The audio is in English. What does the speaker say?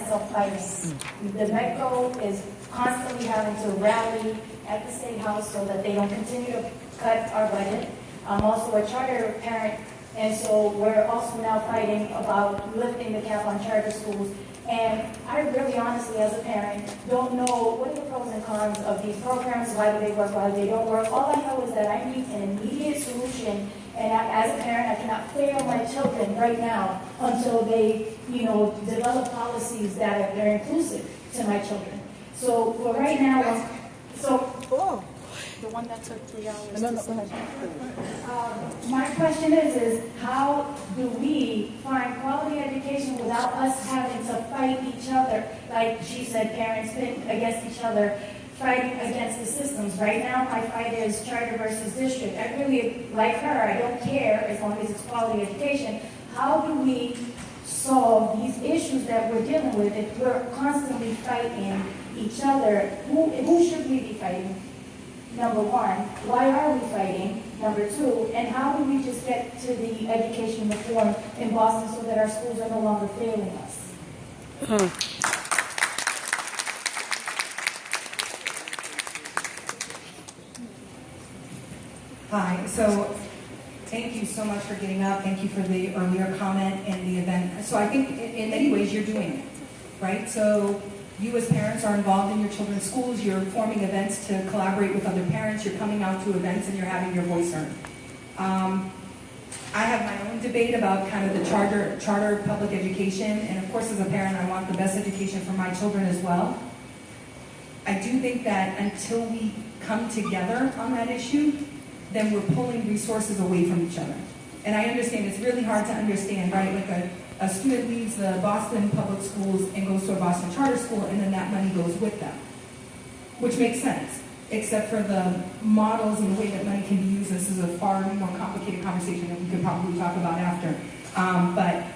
sense of fighting. The Metro is constantly having to rally at the State House so that they don't continue to cut our budget. I'm also a charter parent, and so we're also now fighting about lifting the cap on charter schools. And I really honestly, as a parent, don't know what are the pros and cons of these programs, why do they work, why do they don't work. All I know is that I need an immediate solution, and as a parent, I cannot fail my children right now until they, develop policies that are inclusive to my children. So for right now, The one that took 3 hours. No, go ahead. my question is how do we find quality education without us having to fight each other? Like she said, parents pit against each other, fighting against the systems. Right now, my fight is charter versus district. I really, like her, I don't care as long as it's quality education. How do we solve these issues that we're dealing with if we're constantly fighting each other? Who should we be fighting? Number one, why are we fighting? Number two, and how do we just get to the education reform in Boston so that our schools are no longer failing us? Hi, so thank you so much for getting up. Thank you for the earlier comment and the event. So I think in many ways you're doing it, right? So you as parents are involved in your children's schools, you're forming events to collaborate with other parents, you're coming out to events and you're having your voice heard. I have my own debate about kind of the charter public education, and of course as a parent I want the best education for my children as well. I do think that until we come together on that issue, then we're pulling resources away from each other. And I understand it's really hard to understand, right? Like a student leaves the Boston public schools and goes to a Boston charter school, and then that money goes with them, which makes sense, except for the models and the way that money can be used. This is a far more complicated conversation that we could probably talk about after. But